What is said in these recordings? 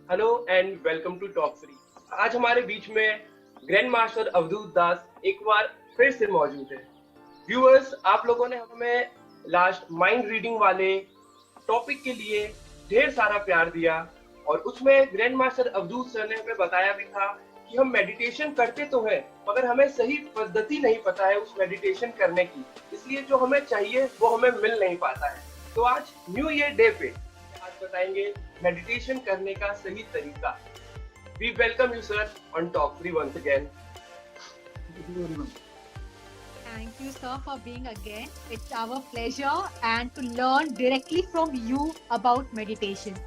Hello and welcome to Top Free. आज हमारे बीच में ग्रैंड मास्टर अवधूत दास एक बार फिर से मौजूद है। व्यूअर्स, आप लोगों ने हमें लास्ट माइंड रीडिंग वाले टॉपिक के लिए ढेर सारा प्यार दिया और उसमें ग्रैंड मास्टर अवधूत सर ने हमें बताया भी था कि हम मेडिटेशन करते तो हैं मगर हमें सही पद्धति नहीं पता है उस मेडिटेशन करने की, इसलिए जो हमें चाहिए वो हमें मिल नहीं पाता है। तो आज न्यू ईयर डे पे आज बताएंगे मेडिटेशन करने का सही तरीका। We welcome you sir on Top Free once again. Thank you, sir, for being again. It's our pleasure and to learn directly from you about meditation.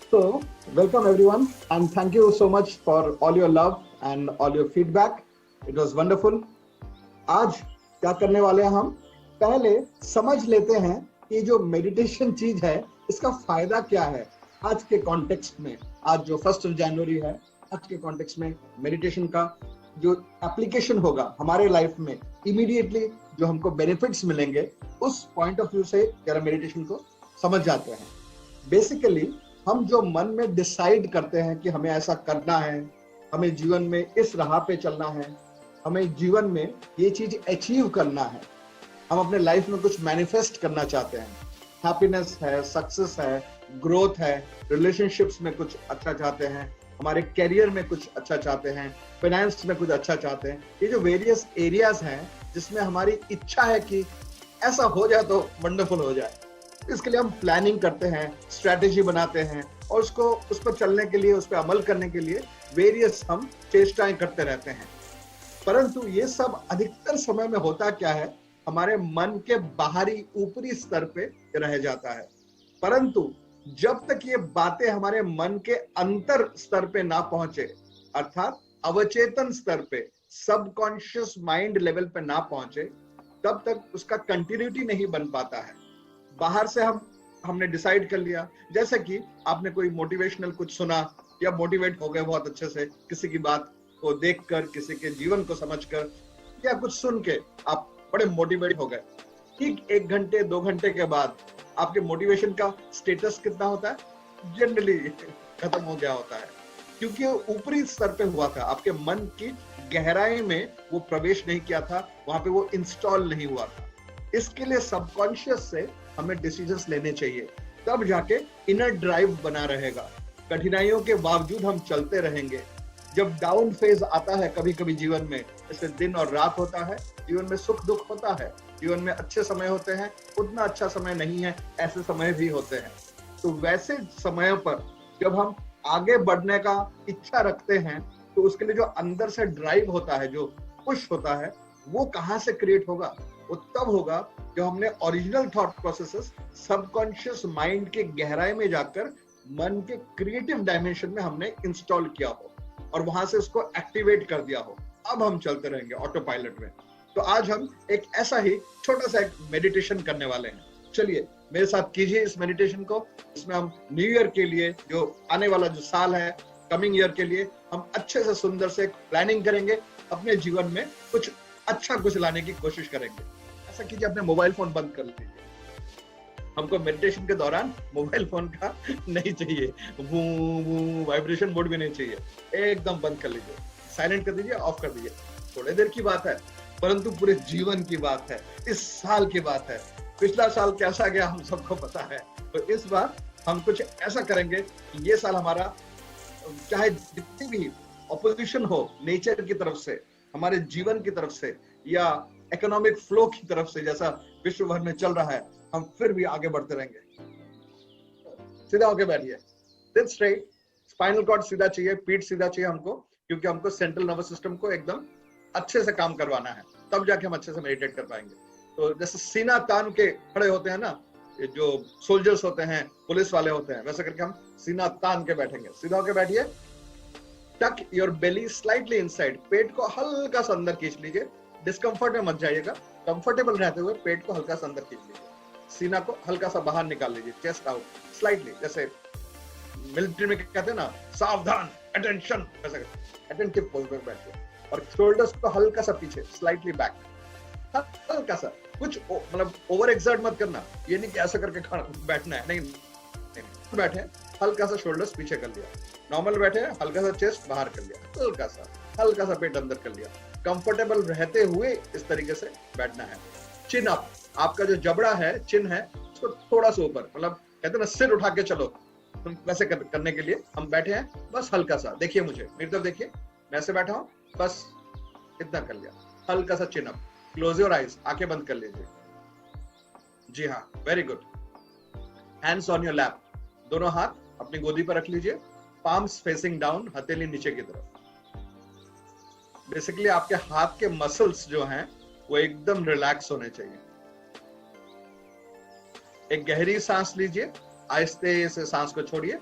So, welcome everyone, and thank you so much for all your love and all your feedback. It was wonderful. आज क्या करने वाले हैं हम? पहले समझ लेते हैं कि जो मेडिटेशन चीज है इसका फायदा क्या है आज के कॉन्टेक्स्ट में। आज जो 1 जनवरी है, आज के कॉन्टेक्स्ट में मेडिटेशन का जो एप्लीकेशन होगा हमारे लाइफ में, इमीडिएटली जो हमको बेनिफिट्स मिलेंगे, उस पॉइंट ऑफ व्यू से जरा मेडिटेशन को समझ जाते हैं। बेसिकली हम जो मन में डिसाइड करते हैं कि हमें ऐसा करना है, हमें जीवन में इस राह पे चलना है, हमें जीवन में ये चीज अचीव करना है, हम अपने लाइफ में कुछ मैनिफेस्ट करना चाहते हैं, हैप्पीनेस है, सक्सेस है, ग्रोथ है, रिलेशनशिप्स में कुछ अच्छा चाहते हैं, हमारे करियर में कुछ अच्छा चाहते हैं, फाइनेंस में कुछ अच्छा चाहते हैं। ये जो वेरियस एरियाज हैं जिसमें हमारी इच्छा है कि ऐसा हो जाए तो वंडरफुल हो जाए, इसके लिए हम प्लानिंग करते हैं, स्ट्रैटेजी बनाते हैं और उसको उस पर चलने के लिए, उस पर अमल करने के लिए वेरियस हम चेष्टाएं करते रहते हैं। परंतु ये सब अधिकतर समय में होता क्या है, हमारे मन के बाहरी ऊपरी स्तर पे रह जाता है। परंतु जब तक ये बातें हमारे मन के अंतर स्तर पे ना पहुंचे, अर्थात अवचेतन स्तर पे, सबकॉन्शियस माइंड लेवल पे ना पहुंचे, तब तक उसका कंटिन्यूटी नहीं बन पाता है। बाहर से हमने डिसाइड कर लिया, जैसे कि आपने कोई मोटिवेशनल कुछ सुना या मोटिवेट हो गए बहुत अच्छे से, किसी की बात को देखकर, किसी के जीवन को समझकर या कुछ सुन के आप बड़े मोटिवेट हो गए। ठीक 1 घंटे 2 घंटे के बाद आपके मोटिवेशन का स्टेटस कितना होता है? जनरली खत्म हो गया होता है, क्योंकि वो ऊपरी स्तर पे हुआ था, आपके मन की गहराई में वो प्रवेश नहीं किया था, वहां पे वो इंस्टॉल नहीं हुआ था। इसके लिए सबकॉन्शियस से हमें डिसीजंस लेने चाहिए, तब जाके इनर ड्राइव बना रहेगा। कठिनाइयों के बावजूद हम चलते रहेंगे। जब डाउन फेज आता है कभी कभी जीवन में, जैसे दिन और रात होता है, जीवन में सुख दुख होता है, जीवन में अच्छे समय होते हैं, उतना अच्छा समय नहीं है, ऐसे समय भी होते हैं। तो वैसे समय पर जब हम आगे बढ़ने का इच्छा रखते हैं, तो उसके लिए जो अंदर से ड्राइव होता है, जो पुश होता है, वो कहाँ से क्रिएट होगा? वो तब होगा जब हमने original thought processes subconscious mind के गहराई में जाकर मन के क्रिएटिव डायमेंशन में हमने इंस्टॉल किया हो और वहां से उसको एक्टिवेट कर दिया हो। अब हम चलते रहेंगे ऑटो पायलट में। तो आज हम एक ऐसा ही छोटा सा एक मेडिटेशन करने वाले हैं। चलिए मेरे साथ कीजिए इस मेडिटेशन को। इसमें हम न्यू ईयर के लिए, जो आने वाला जो साल है, कमिंग ईयर के लिए, हम अच्छे से सुंदर से प्लानिंग करेंगे, अपने जीवन में कुछ अच्छा कुछ लाने की कोशिश करेंगे। ऐसा कीजिए, अपने मोबाइल फोन बंद कर लीजिए। हमको मेडिटेशन के दौरान मोबाइल फोन का नहीं चाहिए, वाइब्रेशन मोड भी नहीं चाहिए, एकदम बंद कर लीजिए, साइलेंट कर दीजिए, ऑफ कर दीजिए। थोड़ी देर की बात है, परंतु पूरे जीवन की बात है, इस साल की बात है। पिछला साल कैसा गया हम सबको पता है, तो इस बार हम कुछ ऐसा करेंगे कि ये साल हमारा, चाहे जितनी भी ऑपोजिशन हो नेचर की तरफ से, हमारे जीवन की तरफ से, या इकोनॉमिक फ्लो की तरफ से, जैसा विश्व भर में चल रहा है, हम फिर भी आगे बढ़ते रहेंगे। सीधा होके बैठिए, सिट स्ट्रेट, स्पाइनल कॉर्ड सीधा चाहिए, पीठ सीधा चाहिए हमको, क्योंकि हमको सेंट्रल नर्वस सिस्टम को एकदम अच्छे से काम करवाना है, तब जाके हम अच्छे से मेडिटेट कर पाएंगे। तो जैसे सीना तान के खड़े होते हैं ना, जो सोल्जर्स होते हैं, पुलिस वाले होते हैं, वैसे करके हम सीना तान के बैठेंगे। सीधा होके बैठिए, टक योर बेली स्लाइटली इनसाइड, पेट को हल्का सा अंदर खींच लीजिए, डिस्कंफर्ट में मत जाइएगा, कंफर्टेबल रहते हुए पेट को हल्का सा अंदर खींच लीजिए, सीना को हल्का सा बाहर निकाल लीजिए, चेस्ट आउट स्लाइटली, जैसे मिलिट्री में कहते हैं ना, सावधान, अटेंशन, वैसे अटेंटिव पोज में बैठिए, और शोल्डर्स को हल्का सा पीछे, स्लाइटली बैक, हल्का सा, कुछ मतलब ओवर एक्सर्ट मत करना, ये नहीं कि ऐसा करके बैठना है, नहीं, बैठे हल्का सा शोल्डर्स पीछे कर लिया, नॉर्मल बैठे हल्का सा चेस्ट बाहर कर लिया, हल्का सा पेट अंदर कर लिया, कंफर्टेबल रहते हुए इस तरीके से बैठना है। चिन अप, आपका जो जबड़ा है, चिन है, उसको थोड़ा सा ऊपर, मतलब कहते हैं ना सिर उठा के चलो, तुम वैसे करने के लिए हम बैठे हैं। बस हल्का सा देखिए, मुझे मेरी तरफ देखिए, मैं ऐसे बैठा हूं, बस इतना कर लिया, हल्का सा चिन अप। क्लोज योर आईज, आंखें बंद कर लीजिए। जी हाँ, very good. Hands on your lap, दोनों हाथ अपनी गोदी पर रख लीजिए, पाम्स फेसिंग डाउन, हथेली नीचे की तरफ। बेसिकली आपके हाथ के मसल्स जो हैं वो एकदम रिलैक्स होने चाहिए। एक गहरी सांस लीजिए, आहिस्ते से सांस को छोड़िए।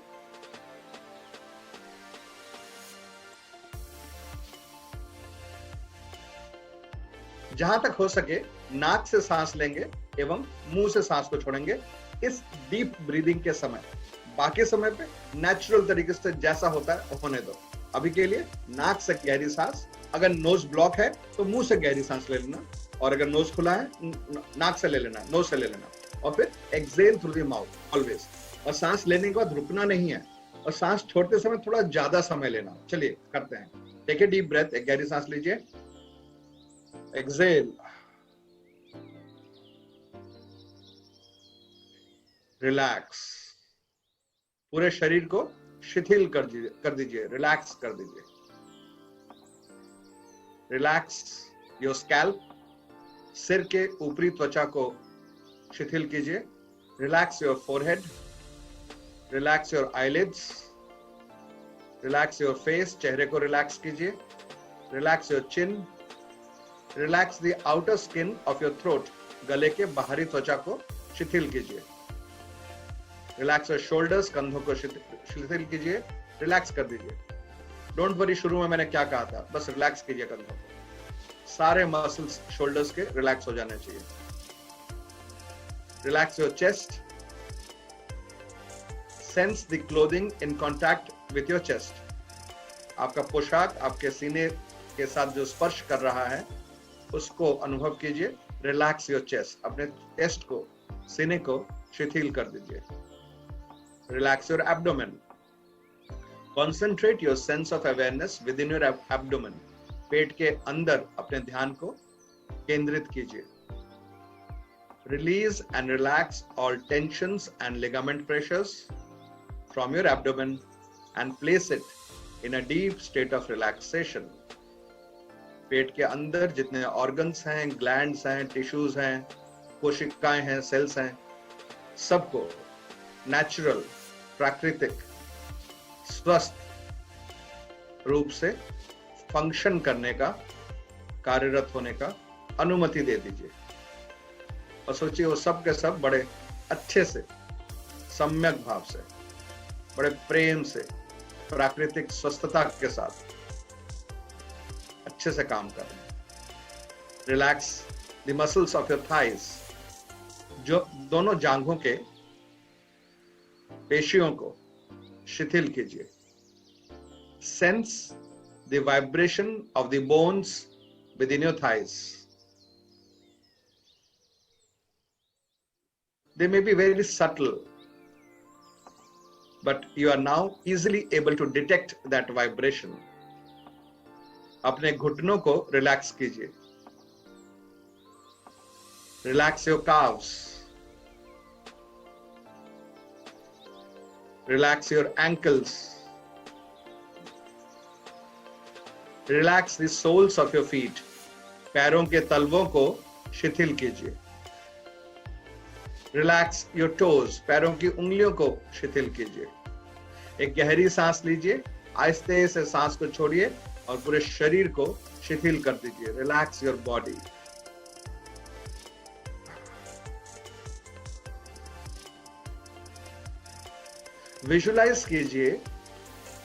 जहां तक हो सके नाक से सांस लेंगे एवं मुंह से सांस को छोड़ेंगे इस डीप ब्रीदिंग के समय। बाकी समय पे नेचुरल तरीके से जैसा होता है होने दो। अभी के लिए नाक से गहरी सांस, अगर नोज ब्लॉक है तो मुंह से गहरी सांस ले लेना, और अगर नोज खुला है नाक से ले लेना, नोज से ले लेना, और फिर exhale through the mouth always. और सांस लेने के बाद रुकना नहीं है, और सांस छोड़ते समय थोड़ा ज्यादा समय लेना। चलिए करते हैं। टेक ए डीप ब्रेथ, एक गहरी सांस लीजिए, एक्सेल, रिलैक्स, पूरे शरीर को शिथिल कर दीजिए, रिलैक्स कर दीजिए। रिलैक्स योर स्कैल्प, सिर के ऊपरी त्वचा को शिथिल कीजिए। Relax your forehead, relax your eyelids, relax your face, चेहरे को रिलैक्स कीजिए। Relax your chin, relax the outer skin of your throat, गले के बाहरी त्वचा को शिथिल कीजिए। रिलैक्स योर शोल्डर्स, कंधों को शिथिल कीजिए, रिलैक्स कर दीजिए। डोंट वरी, शुरू में मैंने क्या कहा था, बस रिलैक्स कीजिए कंधों को। सारे मसल्स शोल्डर्स के रिलैक्स हो जाने चाहिए। Relax your chest, sense the clothing in contact with your chest. आपका पोशाक आपके सीने के साथ जो स्पर्श कर रहा है उसको अनुभव कीजिए। रिलैक्स योर चेस्ट, अपने चेस्ट को, सीने को शिथिल कर दीजिए। Relax your abdomen, concentrate your sense of awareness within your abdomen, पेट के अंदर अपने ध्यान को केंद्रित कीजिए। Release and relax all tensions and ligament pressures from your abdomen and place it in a deep state of relaxation. पेट के अंदर जितने ऑर्गन्स हैं, ग्लैंड्स हैं, टिश्यूज हैं, कोशिकाएं हैं, सेल्स हैं, सबको नेचुरल, प्राकृतिक, स्वस्थ रूप से फंक्शन करने का, कार्यरत होने का अनुमति दे दीजिए। और सोचिए वो सब के सब बड़े अच्छे से, सम्यक भाव से, बड़े प्रेम से, प्राकृतिक स्वस्थता के साथ अच्छे से काम कर रहे हैं। Relax the muscles of your thighs, जो दोनों जांघों के पेशियों को शिथिल कीजिए। Sense the vibration of the bones with in your thighs. They may be very subtle, but you are now easily able to detect that vibration. अपने घुटनों को रिलैक्स कीजिए। Relax your calves. Relax your ankles. Relax the soles of your feet. पैरों के तलवों को शिथिल कीजिए। Relax your toes. पैरों की उंगलियों को शिथिल कीजिए। एक गहरी सांस लीजिए, आहिस्ते से सांस को छोड़िए और पूरे शरीर को शिथिल कर दीजिए। Relax your body. विजुलाइज कीजिए,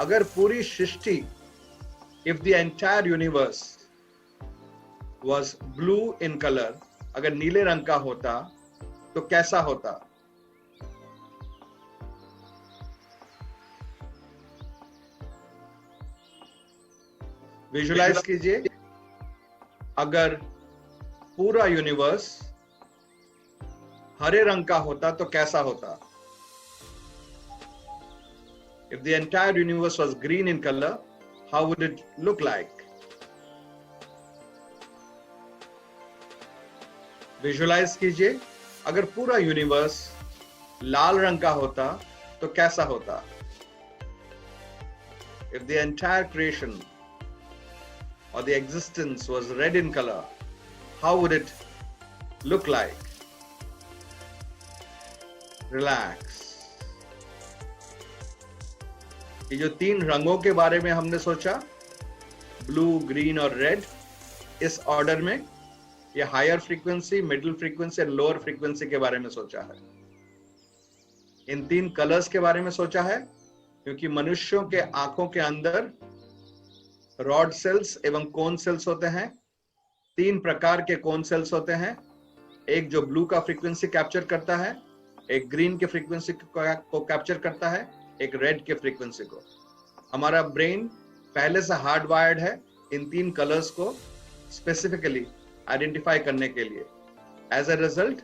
अगर पूरी सृष्टि, if the entire universe was blue in colour, अगर नीले रंग का होता तो कैसा होता? विजुलाइज कीजिए, अगर पूरा यूनिवर्स हरे रंग का होता तो कैसा होता? If the entire universe was green in color, how would it look like? Visualise कीजिए, अगर पूरा यूनिवर्स लाल रंग का होता तो कैसा होता? If the entire creation or the existence was red in color, how would it look like? Relax. ये जो तीन रंगों के बारे में हमने सोचा, ब्लू, ग्रीन और रेड, इस ऑर्डर में, ये हायर फ्रीक्वेंसी, मिडिल फ्रीक्वेंसी और लोअर फ्रीक्वेंसी के बारे में सोचा है। इन तीन कलर्स के बारे में सोचा है क्योंकि मनुष्यों के आंखों के अंदर रॉड सेल्स एवं कोन सेल्स होते हैं। तीन प्रकार के कोन सेल्स होते हैं, एक जो ब्लू का फ्रीक्वेंसी कैप्चर करता है, एक ग्रीन के फ्रीक्वेंसी को कैप्चर करता है, एक रेड के फ्रीक्वेंसी को। हमारा ब्रेन पहले से हार्ड वायर्ड है इन तीन कलर्स को स्पेसिफिकली आइडेंटिफाई करने के लिए। एज अ रिजल्ट,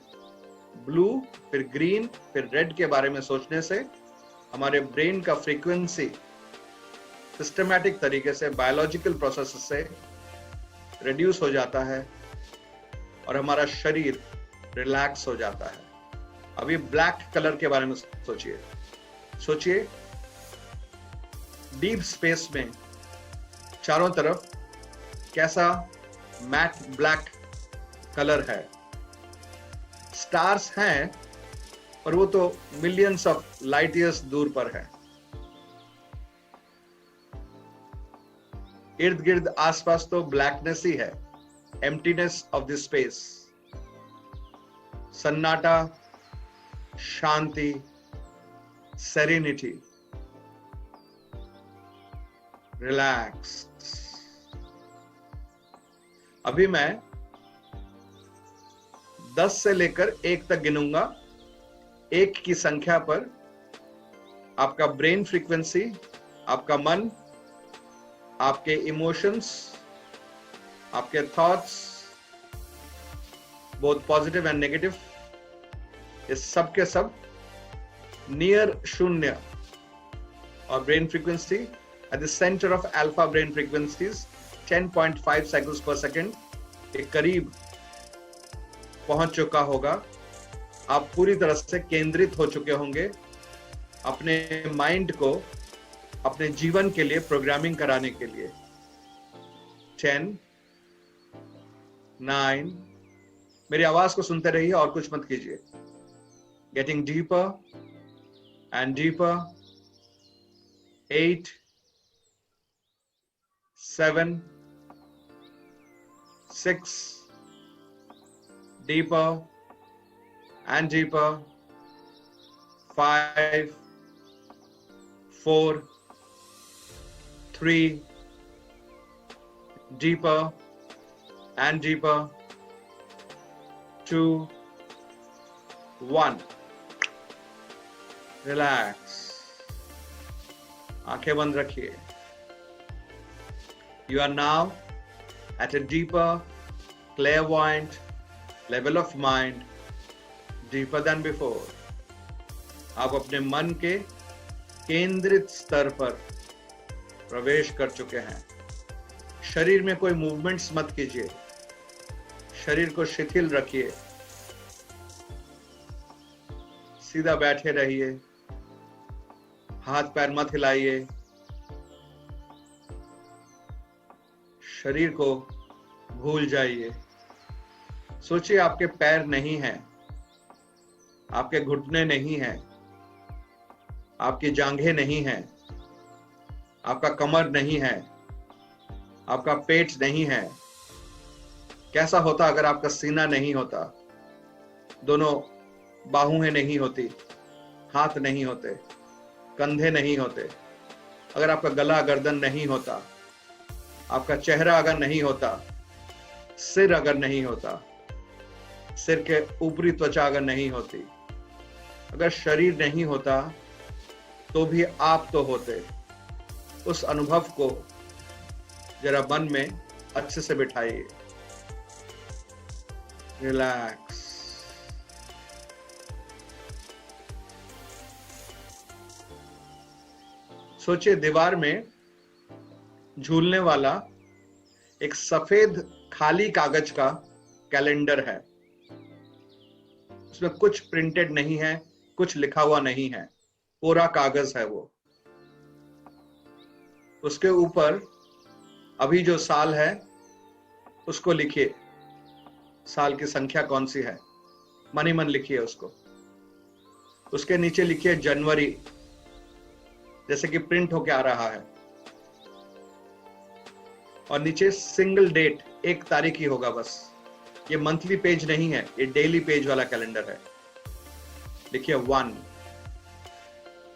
ब्लू, फिर ग्रीन, फिर रेड के बारे में सोचने से हमारे ब्रेन का फ्रीक्वेंसी सिस्टमैटिक तरीके से बायोलॉजिकल प्रोसेस से रिड्यूस हो जाता है और हमारा शरीर रिलैक्स हो जाता है। अभी ब्लैक कलर के बारे में सोचिए, डीप स्पेस में चारों तरफ कैसा मैट ब्लैक कलर है। स्टार्स हैं पर वो तो मिलियंस ऑफ लाइट ईयर्स दूर पर है। इर्द गिर्द आसपास तो ब्लैकनेस ही है, एम्प्टीनेस ऑफ द स्पेस, सन्नाटा, शांति, सेरेनिटी, रिलैक्स। अभी मैं 10 से लेकर 1 तक गिनूंगा। 1 की संख्या पर आपका ब्रेन फ्रीक्वेंसी, आपका मन, आपके इमोशंस, आपके thoughts, both positive and negative, इस सब के सब नियर शून्य और brain frequency at the centre of alpha brain frequencies 10.5 cycles पर सेकेंड के करीब पहुंच चुका होगा। आप पूरी तरह से केंद्रित हो चुके होंगे अपने माइंड को अपने जीवन के लिए प्रोग्रामिंग कराने के लिए। 10, 9, मेरी आवाज को सुनते रहिए और कुछ मत कीजिए। Getting deeper and deeper. 8, 7, 6, deeper and deeper. 5, 4, 3, deeper and deeper. 2, 1. Relax, आंखें बंद रखिए। You are now at a deeper, clairvoyant level of mind, deeper than before. आप अपने मन के केंद्रित स्तर पर प्रवेश कर चुके हैं। शरीर में कोई मूवमेंट्स मत कीजिए, शरीर को शिथिल रखिए, सीधा बैठे रहिए, हाथ पैर मत हिलाइए, शरीर को भूल जाइए। सोचिए आपके पैर नहीं हैं, आपके घुटने नहीं हैं, आपकी जांघें नहीं हैं, आपका कमर नहीं है, आपका पेट नहीं है। कैसा होता अगर आपका सीना नहीं होता, दोनों बाहुएं नहीं होती, हाथ नहीं होते, कंधे नहीं होते, अगर आपका गला गर्दन नहीं होता, आपका चेहरा अगर नहीं होता, सिर अगर नहीं होता, सिर के ऊपरी त्वचा अगर नहीं होती, अगर शरीर नहीं होता तो भी आप तो होते। उस अनुभव को जरा मन में अच्छे से बिठाइए। रिलैक्स, सोचिए दीवार में झूलने वाला एक सफेद खाली कागज का कैलेंडर है, उसमें कुछ प्रिंटेड नहीं है, कुछ लिखा हुआ नहीं है, पूरा कागज है वो। उसके ऊपर अभी जो साल है उसको लिखिए, साल की संख्या कौन सी है, मन ही मन लिखिए उसको। उसके नीचे लिखिए जनवरी, जैसे कि प्रिंट होके आ रहा है, और नीचे सिंगल डेट, एक तारीख ही होगा बस। ये मंथली पेज नहीं है, ये डेली पेज वाला कैलेंडर है। लिखिए 1,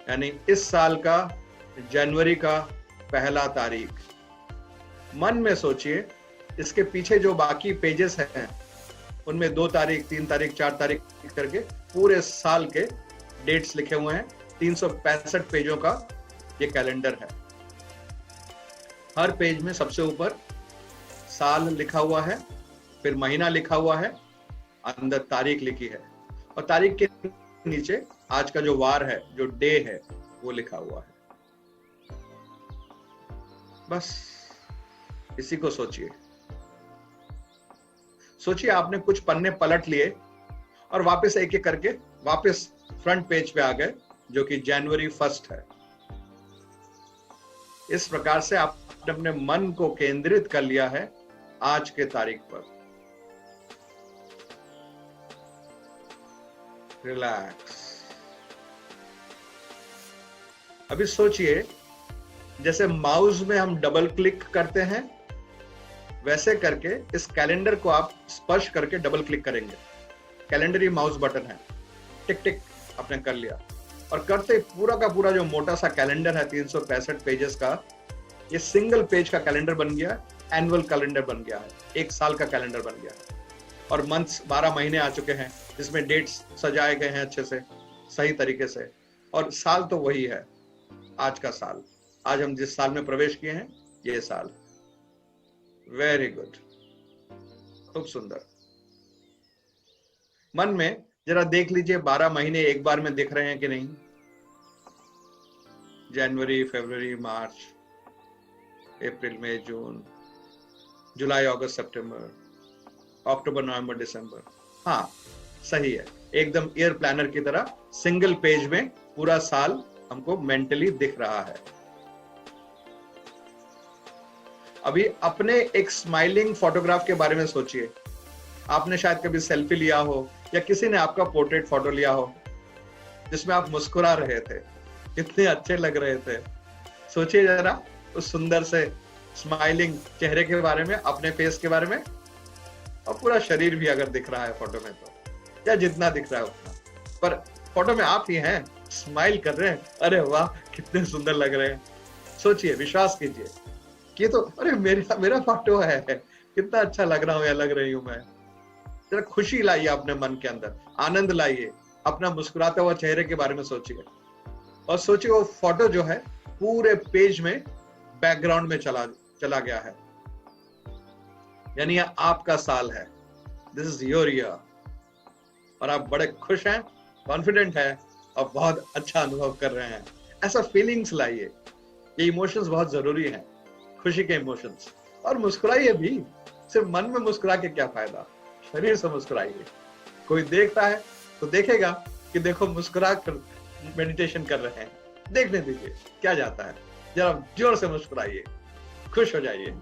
यानी इस साल का जनवरी का पहला तारीख। मन में सोचिए इसके पीछे जो बाकी पेजेस हैं उनमें 2 तारीख, 3 तारीख, 4 तारीख करके पूरे साल के डेट्स लिखे हुए हैं। 365 पेजों का ये कैलेंडर है। हर पेज में सबसे ऊपर साल लिखा हुआ है, फिर महीना लिखा हुआ है, अंदर तारीख लिखी है, और तारीख के नीचे आज का जो वार है, जो डे है, वो लिखा हुआ है। बस इसी को सोचिए। सोचिए आपने कुछ पन्ने पलट लिए और वापस एक एक करके वापस फ्रंट पेज पे आ गए, जो कि जनवरी 1 है। इस प्रकार से आपने अपने मन को केंद्रित कर लिया है आज के तारीख पर। रिलैक्स। अभी सोचिए जैसे माउस में हम डबल क्लिक करते हैं, वैसे करके इस कैलेंडर को आप स्पर्श करके डबल क्लिक करेंगे। कैलेंडर ही माउस बटन है, टिक टिक आपने कर लिया, और करते पूरा का पूरा जो मोटा सा कैलेंडर है 365 पेजेस का, ये सिंगल पेज का कैलेंडर बन गया, एनुअल कैलेंडर बन गया है, एक साल का कैलेंडर बन गया है। और मंथ्स 12 महीने आ चुके हैं, जिसमें डेट्स सजाए गए हैं अच्छे से, सही तरीके से, और साल तो वही है, आज का साल। आज हम जिस साल में प्रवेश किए हैं, ये साल। वेरी गुड, खूब सुंदर। मन में जरा देख लीजिए 12 महीने एक बार में दिख रहे हैं कि नहीं। जनवरी, फरवरी, मार्च, अप्रैल, मई, जून, जुलाई, अगस्त, सितंबर, अक्टूबर, नवंबर, दिसंबर। हाँ, सही है, एकदम ईयर प्लानर की तरह सिंगल पेज में पूरा साल हमको मेंटली दिख रहा है। अभी अपने एक स्माइलिंग फोटोग्राफ के बारे में सोचिए। आपने शायद कभी सेल्फी लिया हो, या किसी ने आपका पोर्ट्रेट फोटो लिया हो जिसमें आप मुस्कुरा रहे थे, कितने अच्छे लग रहे थे। सोचिए जरा उस सुंदर से स्माइलिंग चेहरे के बारे में, अपने फेस के बारे में, और पूरा शरीर भी अगर दिख रहा है फोटो में तो, या जितना दिख रहा है उतना, पर फोटो में आप ही हैं, स्माइल कर रहे हैं। अरे वाह, कितने सुंदर लग रहे हैं। सोचिए, विश्वास कीजिए कि तो अरे मेरा फोटो है, कितना अच्छा लग रहा हूं या लग रही हूं मैं। जरा खुशी लाइए अपने मन के अंदर, आनंद लाइए, अपना मुस्कुराता हुआ चेहरे के बारे में सोचिए, और सोचिए वो फोटो जो है पूरे पेज में बैकग्राउंड में चला गया है, यानी यह आपका साल है। दिस इज योर ईयर, और आप बड़े खुश हैं, कॉन्फिडेंट हैं, और बहुत अच्छा अनुभव कर रहे हैं। ऐसा फीलिंग्स लाइए, ये इमोशंस बहुत जरूरी हैं, खुशी के इमोशंस। और मुस्कुराइए भी, सिर्फ मन में मुस्कुरा के क्या फायदा, शरीर से मुस्कुराइए। कोई देख रहा है तो देखेगा कि देखो मुस्कुरा कर मेडिटेशन कर रहे हैं, देखने दीजिए क्या जाता है। जरा जोर से मुस्कुराइए, खुश हो जाइए।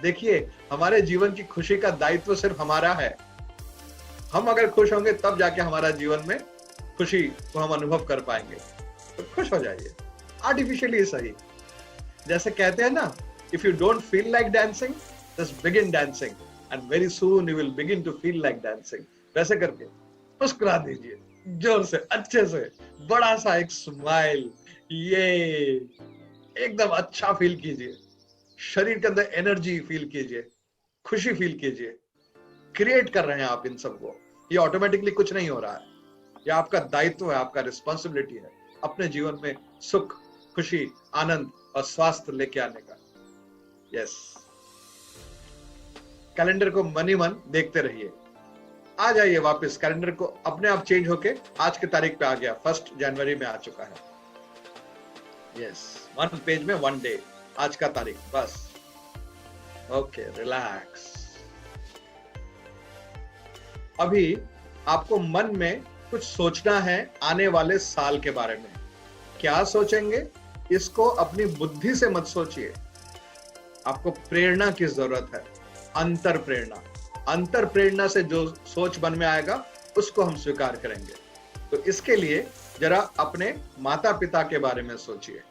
देखिए, हमारे जीवन की खुशी का दायित्व सिर्फ हमारा है। हम अगर खुश होंगे तब जाके हमारा जीवन में खुशी को हम अनुभव कर पाएंगे। तो खुश हो जाइए, आर्टिफिशियली सही। जैसे कहते हैं ना, if you don't feel like dancing, just begin dancing and very soon you will begin to feel like dancing. वैसे करके मुस्कुरा दीजिए, जोर से, अच्छे से, बड़ा सा एक स्माइल, ये एकदम अच्छा फील कीजिए। शरीर के अंदर एनर्जी फील कीजिए, खुशी फील कीजिए। क्रिएट कर रहे हैं आप इन सबको, ये ऑटोमेटिकली कुछ नहीं हो रहा है। ये आपका दायित्व है, आपका रिस्पॉन्सिबिलिटी है अपने जीवन में सुख, खुशी, आनंद और स्वास्थ्य लेके आने का। यस, कैलेंडर को मन ही मन देखते रहिए। आ जाइए वापस, कैलेंडर को अपने आप चेंज होके आज की तारीख पे आ गया, 1 जनवरी में आ चुका है। यस, 1 पेज में 1 डे, आज का तारीख बस। Okay, relax. अभी आपको मन में कुछ सोचना है आने वाले साल के बारे में। क्या सोचेंगे, इसको अपनी बुद्धि से मत सोचिए। आपको प्रेरणा की जरूरत है, अंतर प्रेरणा। अंतर प्रेरणा से जो सोच मन में आएगा उसको हम स्वीकार करेंगे। तो इसके लिए जरा अपने माता पिता के बारे में सोचिए।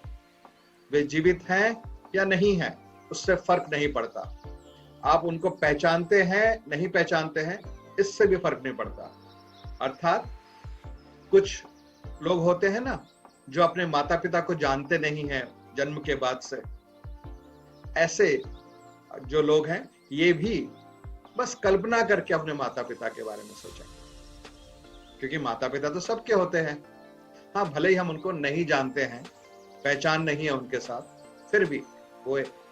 वे जीवित हैं या नहीं हैं, उससे फर्क नहीं पड़ता। आप उनको पहचानते हैं नहीं पहचानते हैं, इससे भी फर्क नहीं पड़ता। अर्थात कुछ लोग होते हैं ना जो अपने माता पिता को जानते नहीं हैं जन्म के बाद से। ऐसे जो लोग हैं ये भी बस कल्पना करके अपने माता पिता के बारे में सोचें, क्योंकि माता पिता तो सबके होते हैं। हाँ, भले ही हम उनको नहीं जानते हैं, पहचान नहीं है उनके साथ, फिर भी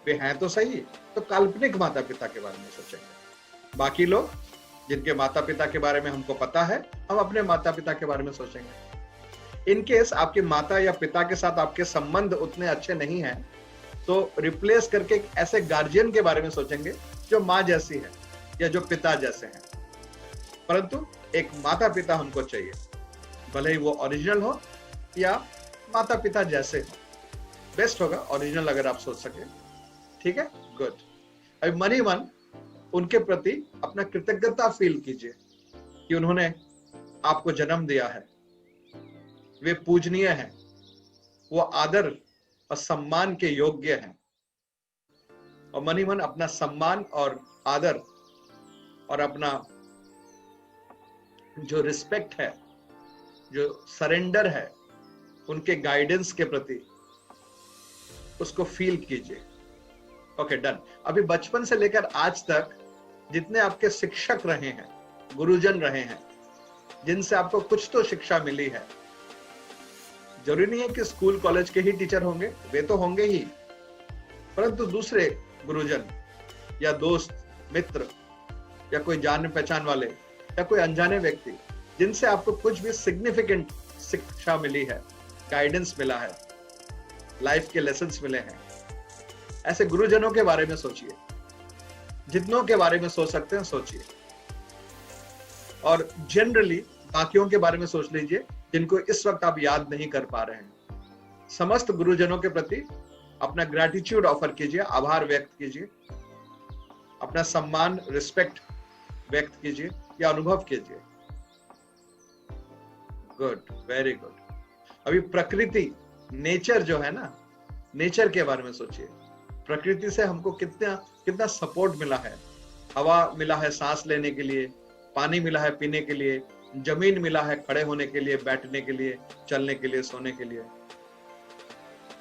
वे हैं तो सही। तो काल्पनिक माता पिता के बारे में सोचेंगे। बाकी लोग जिनके माता पिता के बारे में हमको पता है, हम अपने माता पिता के बारे में सोचेंगे। इन केस आपके माता या पिता के साथ आपके संबंध उतने अच्छे नहीं हैं, तो रिप्लेस करके एक ऐसे गार्जियन के बारे में सोचेंगे जो माँ जैसी है या जो पिता जैसे हैं। परंतु एक माता पिता हमको चाहिए, भले ही वो ओरिजिनल हो या माता पिता जैसे हो। बेस्ट होगा ओरिजिनल अगर आप सोच सके। ठीक है, गुड। अभी मन ही मन उनके प्रति अपना कृतज्ञता फील कीजिए कि उन्होंने आपको जन्म दिया है, वे पूजनीय हैं, वो आदर और सम्मान के योग्य हैं। और मन ही मन अपना सम्मान और आदर और अपना जो रिस्पेक्ट है, जो सरेंडर है उनके गाइडेंस के प्रति, उसको फील कीजिए। Okay, done. अभी बचपन से लेकर आज तक जितने आपके शिक्षक रहे हैं, गुरुजन रहे हैं, जिनसे आपको कुछ तो शिक्षा मिली है, जरूरी नहीं है कि स्कूल कॉलेज के ही टीचर होंगे, वे तो होंगे ही, परंतु दूसरे गुरुजन या दोस्त मित्र या कोई जान पहचान वाले या कोई अनजाने व्यक्ति जिनसे आपको कुछ भी सिग्निफिकेंट शिक्षा मिली है, गाइडेंस मिला है, लाइफ के लेसन्स मिले हैं, ऐसे गुरुजनों के बारे में सोचिए। जितनों के बारे में सोच सकते हैं सोचिए। और जनरली बाकियों के बारे में सोच लीजिए जिनको इस वक्त आप याद नहीं कर पा रहे हैं। समस्त गुरुजनों के प्रति अपना ग्रैटिट्यूड ऑफर कीजिए, आभार व्यक्त कीजिए, अपना सम्मान, रिस्पेक्ट व्यक्त कीजिए या अनुभव कीजिए। Good, very good. अभी प्रकृति, नेचर जो है ना, नेचर के बारे में सोचिए। प्रकृति से हमको कितना सपोर्ट मिला है। हवा मिला है सांस लेने के लिए, पानी मिला है पीने के लिए, जमीन मिला है खड़े होने के लिए, बैठने के लिए, चलने के लिए, सोने के लिए।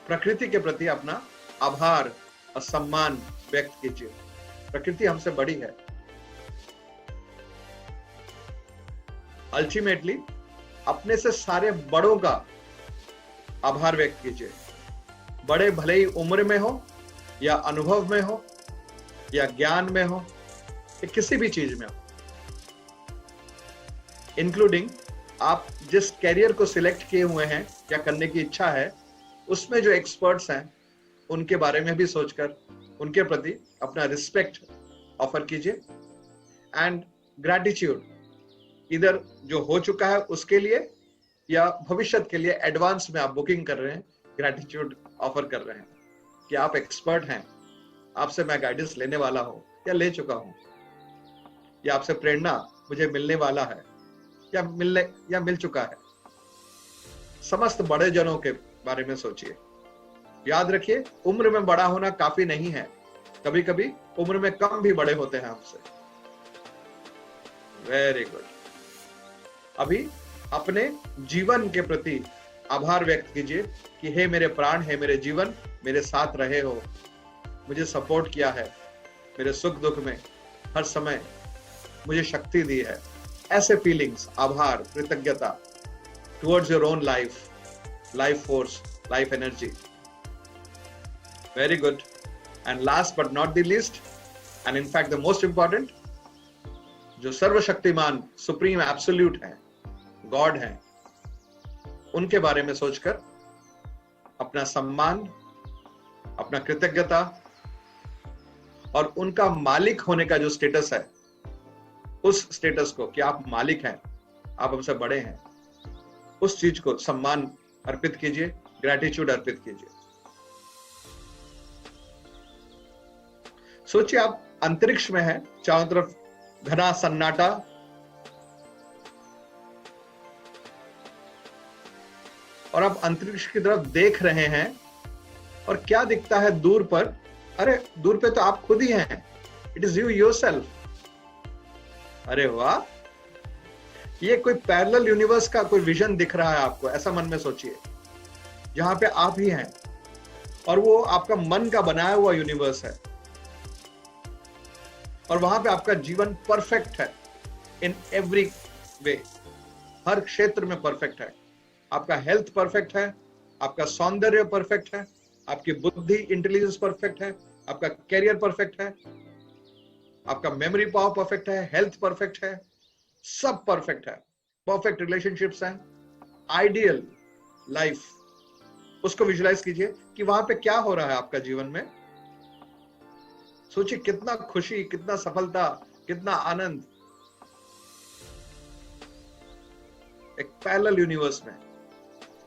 प्रकृति के प्रति अपना आभार और सम्मान व्यक्त कीजिए। प्रकृति हमसे बड़ी है। अल्टीमेटली अपने से सारे बड़ों का आभार व्यक्त कीजिए। बड़े भले ही उम्र में हो या अनुभव में हो या ज्ञान में हो या किसी भी चीज में हो, इंक्लूडिंग आप जिस कैरियर को सिलेक्ट किए हुए हैं या करने की इच्छा है, उसमें जो एक्सपर्ट्स हैं उनके बारे में भी सोचकर उनके प्रति अपना रिस्पेक्ट ऑफर कीजिए एंड ग्रैटिट्यूड, इधर जो हो चुका है उसके लिए या भविष्य के लिए एडवांस में आप बुकिंग कर रहे हैं, ग्रैटिट्यूड ऑफर कर रहे हैं कि आप एक्सपर्ट हैं, आपसे मैं गाइडेंस लेने वाला हूं या ले चुका हूं, या आपसे प्रेरणा मुझे मिलने वाला है या मिल चुका है। समस्त बड़े जनों के बारे में सोचिए। याद रखिए, उम्र में बड़ा होना काफी नहीं है, कभी कभी उम्र में कम भी बड़े होते हैं हमसे। Very good. अभी अपने जीवन के प्रति आभार व्यक्त कीजिए कि हे मेरे प्राण, हे मेरे जीवन, मेरे साथ रहे हो, मुझे सपोर्ट किया है, मेरे सुख दुख में हर समय मुझे शक्ति दी है। ऐसे फीलिंग्स, आभार, कृतज्ञता towards your own life force, life energy. Very good. And last but not the least, and in fact the most important, जो सर्वशक्तिमान सुप्रीम एब्सोल्यूट है, गॉड है, उनके बारे में सोचकर अपना सम्मान, अपना कृतज्ञता और उनका मालिक होने का जो स्टेटस है, उस स्टेटस को कि आप मालिक हैं, आप हमसे बड़े हैं, उस चीज को सम्मान अर्पित कीजिए, ग्रैटिट्यूड अर्पित कीजिए। सोचिए आप अंतरिक्ष में हैं, चारों तरफ घना सन्नाटा, और आप अंतरिक्ष की तरफ देख रहे हैं और क्या दिखता है दूर पर? अरे दूर पे तो आप खुद ही हैं, इट इज यू योरसेल्फ। अरे वाह, ये कोई पैरेलल यूनिवर्स का कोई विजन दिख रहा है आपको, ऐसा मन में सोचिए, जहां पे आप ही हैं और वो आपका मन का बनाया हुआ यूनिवर्स है, और वहां पे आपका जीवन परफेक्ट है इन एवरी वे, हर क्षेत्र में परफेक्ट है। आपका हेल्थ परफेक्ट है, आपका सौंदर्य परफेक्ट है, आपकी बुद्धि इंटेलिजेंस परफेक्ट है, आपका कैरियर परफेक्ट है, आपका मेमोरी पावर परफेक्ट है, हेल्थ परफेक्ट है, सब परफेक्ट है, परफेक्ट रिलेशनशिप्स हैं, आइडियल लाइफ। उसको विजुलाइज कीजिए कि वहां पे क्या हो रहा है आपका जीवन में। सोचिए कितना खुशी, कितना सफलता, कितना आनंद। एक पैरेलल यूनिवर्स में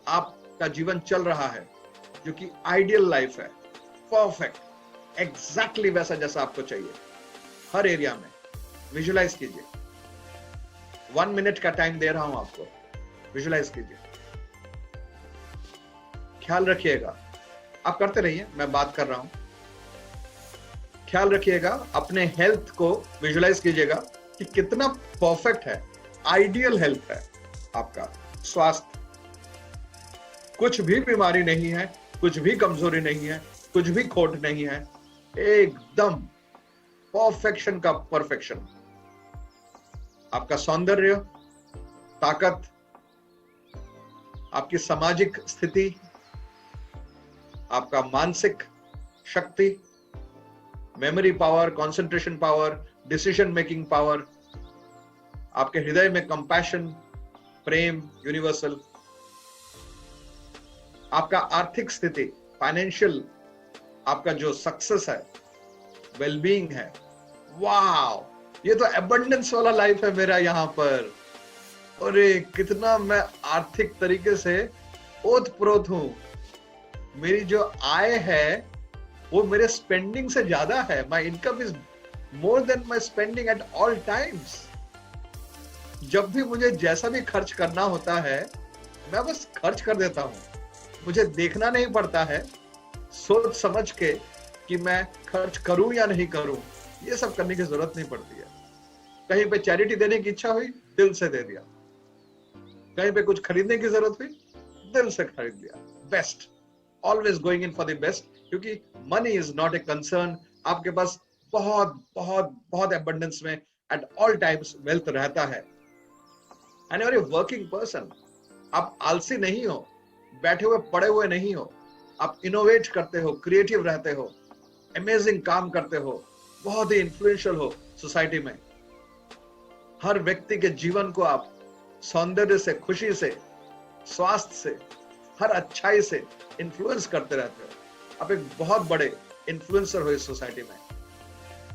आपका जीवन चल रहा है, जो कि आइडियल लाइफ है, परफेक्ट, एग्जैक्टली वैसा जैसा आपको चाहिए, हर एरिया में। विजुलाइज कीजिए, 1 मिनट का टाइम दे रहा हूं आपको, विजुलाइज कीजिए। ख्याल रखिएगा, आप करते रहिए, मैं बात कर रहा हूं। ख्याल रखिएगा, अपने हेल्थ को विजुलाइज कीजिएगा कि कितना परफेक्ट है, आइडियल हेल्थ है आपका स्वास्थ्य। कुछ भी बीमारी नहीं है, कुछ भी कमजोरी नहीं है, कुछ भी खोट नहीं है, एकदम परफेक्शन का परफेक्शन। आपका सौंदर्य, ताकत, आपकी सामाजिक स्थिति, आपका मानसिक शक्ति, memory power, concentration power, decision making power, आपके हृदय में कंपैशन, प्रेम यूनिवर्सल, आपका आर्थिक स्थिति, फाइनेंशियल, आपका जो सक्सेस है, वेलबीइंग है। वाओ, ये तो एबंडेंस वाला लाइफ है मेरा यहाँ पर। अरे कितना मैं आर्थिक तरीके से ओतप्रोत हूं। मेरी जो आय है वो मेरे स्पेंडिंग से ज्यादा है। My income is more than my spending at all times. जब भी मुझे जैसा भी खर्च करना होता है, मैं बस खर्च कर देता हूं। मुझे देखना नहीं पड़ता है सोच समझ के कि मैं खर्च करूं या नहीं करूं, ये सब करने की जरूरत नहीं पड़ती है। कहीं पे चैरिटी देने की इच्छा हुई, दिल से दे दिया। कहीं पे कुछ खरीदने की जरूरत हुई, दिल से खरीद लिया। Best, always going in for the best, क्योंकि money is not a concern. आपके पास बहुत बहुत बहुत एबंडेंस में एट ऑल टाइम्स वेल्थ रहता है। And you are a working person. आप आलसी नहीं हो, बैठे हुए पड़े हुए नहीं हो। आप इनोवेट करते हो, क्रिएटिव रहते हो, अमेजिंग काम करते हो, बहुत ही इन्फ्लुएंशियल हो सोसाइटी में। हर व्यक्ति के जीवन को आप सौंदर्य से, खुशी से, स्वास्थ्य से, हर अच्छाई से इन्फ्लुएंस करते रहते हो। आप एक बहुत बड़े इन्फ्लुएंसर हो इस सोसाइटी में।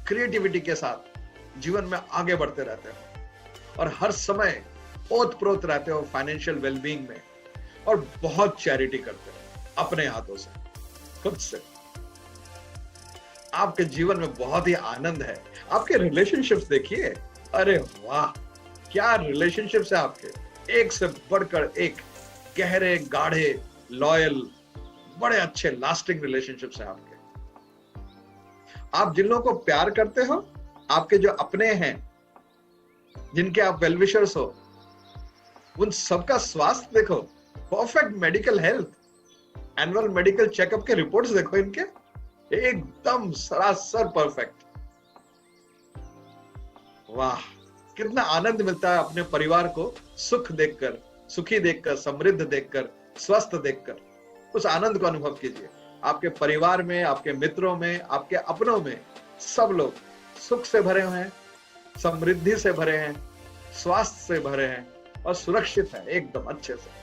क्रिएटिविटी के साथ जीवन में आगे बढ़ते रहते हो और हर समय ओतप्रोत रहते हो फाइनेंशियल वेलबीइंग में, और बहुत चैरिटी करते हो अपने हाथों से, खुद से। आपके जीवन में बहुत ही आनंद है। आपके रिलेशनशिप्स देखिए, अरे वाह क्या रिलेशनशिप्स है आपके, एक से बढ़कर एक, गहरे, गाढ़े, लॉयल, बड़े अच्छे लास्टिंग रिलेशनशिप्स हैं आपके। आप जिन लोगों को प्यार करते हो, आपके जो अपने हैं, जिनके आप वेलविशर्स हो, उन सबका स्वास्थ्य देखो, perfect medical health. Annual medical checkup के रिपोर्ट्स देखो इनके, एकदम सरासर परफेक्ट। वाह, कितना आनंद मिलता है अपने परिवार को सुख देखकर, सुखी देखकर, समृद्ध देखकर, स्वस्थ देखकर। उस आनंद को अनुभव कीजिए। आपके परिवार में, आपके मित्रों में, आपके अपनों में सब लोग सुख से भरे हुए हैं, समृद्धि से भरे हैं, स्वास्थ्य से भरे हैं और सुरक्षित है एकदम अच्छे से।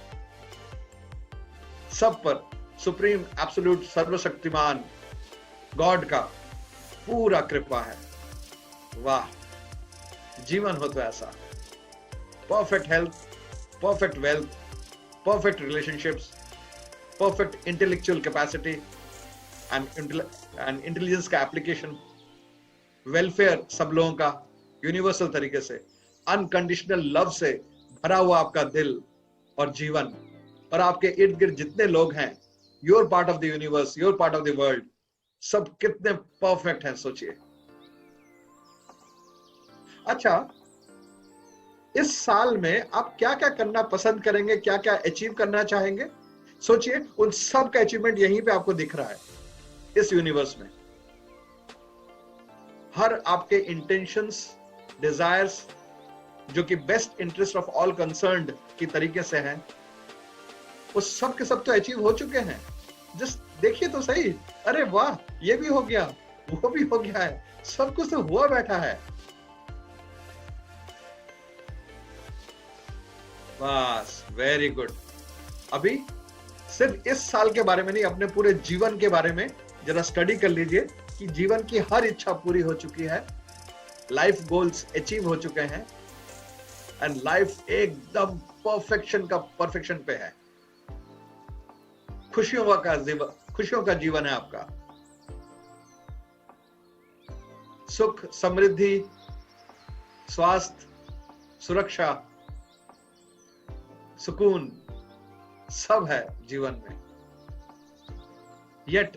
सब पर सुप्रीम एब्सोल्यूट सर्वशक्तिमान गॉड का पूरा कृपा है। वाह, जीवन हो तो ऐसा, perfect health, perfect wealth, perfect relationships, perfect intellectual capacity and intelligence का एप्लीकेशन, वेलफेयर सब लोगों का यूनिवर्सल तरीके से, अनकंडीशनल लव से भरा हुआ आपका दिल और जीवन, और आपके इर्द गिर्द जितने लोग हैं, your part of the universe, your part of the world, सब कितने परफेक्ट हैं सोचिए। अच्छा, इस साल में आप क्या क्या करना पसंद करेंगे, क्या क्या अचीव करना चाहेंगे? सोचिए, उन सब का अचीवमेंट यहीं पे आपको दिख रहा है इस यूनिवर्स में। हर आपके इंटेंशंस, डिजायर्स, जो कि best interest of all concerned की तरीके से हैं, वो सब के सब तो अचीव हो चुके हैं। जस्ट देखिए तो सही, अरे वाह, ये भी हो गया, वो भी हो गया है, सब कुछ तो हुआ बैठा है। बस, वेरी गुड। अभी सिर्फ इस साल के बारे में नहीं, अपने पूरे जीवन के बारे में जरा स्टडी कर लीजिए कि जीवन की हर इच्छा पूरी हो चुकी है, लाइफ गोल्स अचीव हो चुके हैं, एंड लाइफ एकदम परफेक्शन पे है। खुशियों का जीवन है आपका। सुख, समृद्धि, स्वास्थ्य, सुरक्षा, सुकून सब है जीवन में। Yet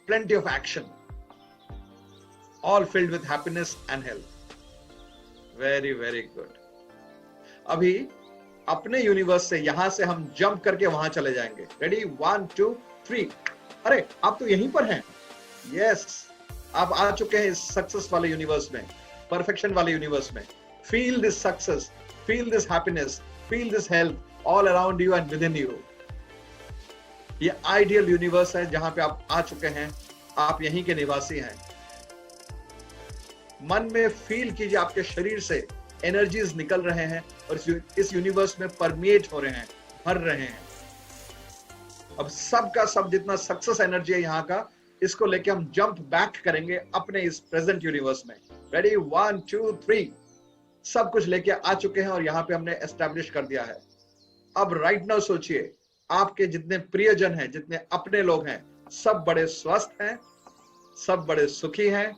plenty of action, all filled with happiness and health. Very very good. अभी अपने यूनिवर्स से यहां से हम जंप करके वहां चले जाएंगे। रेडी, 1 2 3। अरे, आप तो यहीं पर हैं। यस, आप आ चुके हैं इस सक्सेस वाले यूनिवर्स में, परफेक्शन वाले यूनिवर्स में। Feel this success, feel this happiness, feel this health all around you and with in you. ये आइडियल यूनिवर्स है जहां पे आप आ चुके हैं, आप यहीं के निवासी हैं। मन में फील कीजिए, आपके शरीर से एनर्जीज निकल रहे हैं और इस यूनिवर्स में परमेट हो रहे हैं, भर रहे हैं। अब सब का सब जितना सक्सेस एनर्जी है यहाँ का, इसको लेके हम जंप बैक करेंगे अपने इस प्रेजेंट यूनिवर्स में। रेडी, 1 2 3। सब कुछ लेके आ चुके हैं और यहाँ पे हमने एस्टेब्लिश कर दिया है। अब राइट नाउ सोचिए, आपके जितने प्रियजन हैं, जितने अपने लोग हैं, सब बड़े स्वस्थ हैं, सब बड़े सुखी हैं,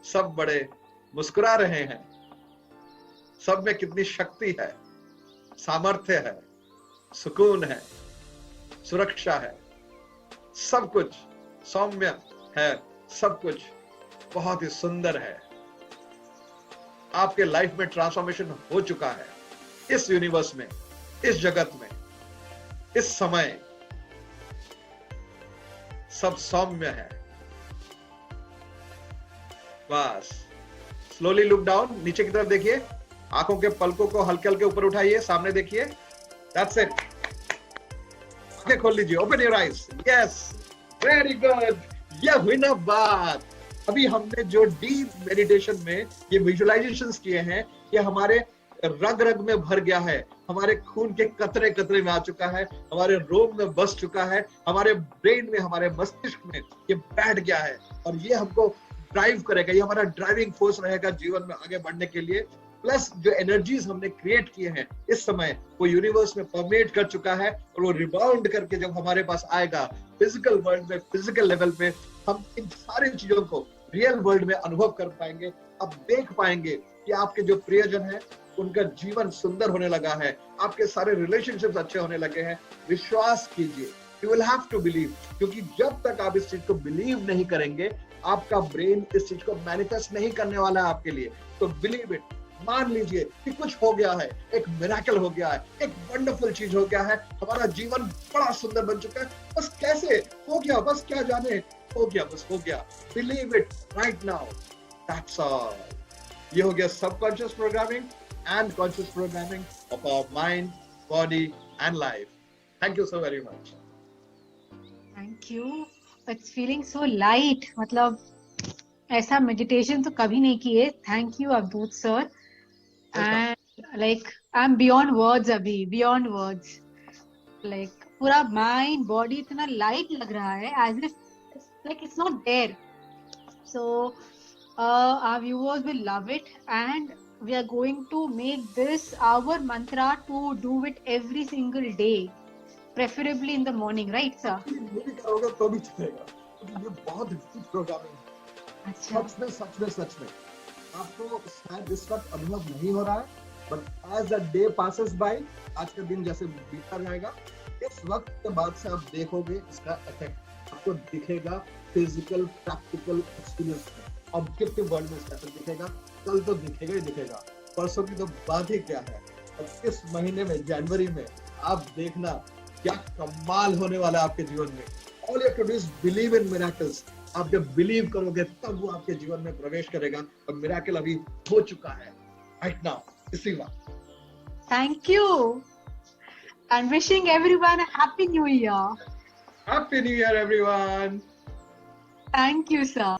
सब बड़े मुस्कुरा रहे हैं। सब में कितनी शक्ति है, सामर्थ्य है, सुकून है, सुरक्षा है, सब कुछ सौम्य है, सब कुछ बहुत ही सुंदर है। आपके लाइफ में ट्रांसफॉर्मेशन हो चुका है इस यूनिवर्स में, इस जगत में, इस समय सब सौम्य है। बस स्लोली लुक डाउन, नीचे की तरफ देखिए, आंखों के पलकों को हल्के हल्के ऊपर उठाइए, सामने देखिए। That's it. आंखें खोल लीजिए, open your eyes. Yes, very good. ये हुई ना बात। अभी हमने जो डीप मेडिटेशन में ये विजुअलाइजेशंस किए हैं, ये हमारे रग रग में भर गया है, हमारे खून के कतरे कतरे में आ चुका है, हमारे रोम में बस चुका है, हमारे ब्रेन में, हमारे मस्तिष्क में ये बैठ गया है, और ये हमको ड्राइव करेगा, ये हमारा ड्राइविंग फोर्स रहेगा जीवन में आगे बढ़ने के लिए। प्लस जो एनर्जीज हमने क्रिएट किए हैं इस समय, वो यूनिवर्स में परमेट कर चुका है, और वो रिबाउंड करके जब हमारे पास आएगा फिजिकल वर्ल्ड में, फिजिकल लेवल पे, हम इन सारी चीजों को रियल वर्ल्ड में अनुभव कर पाएंगे। अब देख पाएंगे कि आपके जो प्रियजन है उनका जीवन सुंदर होने लगा है, आपके सारे रिलेशनशिप्स अच्छे होने लगे हैं। विश्वास कीजिए, you will have to believe, क्योंकि जब तक आप इस चीज को बिलीव नहीं करेंगे, आपका ब्रेन इस चीज को मैनिफेस्ट नहीं करने वाला है आपके लिए। तो बिलीव इट, मान लीजिए कि कुछ हो गया है, एक मिरेकल हो गया है, एक वंडरफुल चीज हो गया है, हमारा जीवन बड़ा सुंदर बन चुका है। बस कैसे हो गया, बस क्या जाने, हो गया, बस हो गया। Believe it right now, that's all. ये हो गया subconscious programming and conscious programming of our mind, body and life. Thank you so very much. Thank you. It's feeling so light. मतलब ऐसा meditation तो कभी नहीं किए. Thank you, Avadhut sir. And like I'm beyond words, Abhi. Beyond words. Like पूरा mind body इतना light लग रहा है, as if like it's not there. So our viewers will love it, and we are going to make this our mantra to do it every single day, preferably in the morning, right sir? ये भी करोगे तो भी चलेगा, क्योंकि ये बहुत difficult programming है. अच्छा. सच में आपको शायद इस वक्त अनुभव नहीं हो रहा है, but as a day passes by, आज का दिन जैसे बीतता जाएगा, इस वक्त के बाद से आप देखोगे इसका इफेक्ट आपको दिखेगा फिजिकल प्रैक्टिकल एक्सपीरियंस में, ऑब्जेक्टिव वर्ल्ड में इसका इफेक्ट दिखेगा. कल तो दिखेगा ही दिखेगा, परसों की तो बात ही क्या है. और इस महीने में जनवरी में आप देखना क्या कमाल होने वाला है आपके जीवन में. All you have to do is believe in miracles. आप जब बिलीव करोगे तब वो आपके जीवन में प्रवेश करेगा, और मिरेकल अभी हो चुका है राइट नाउ इसी वक्त. Thank you, and wishing everyone a happy new year. Happy New Year, everyone. Thank you sir.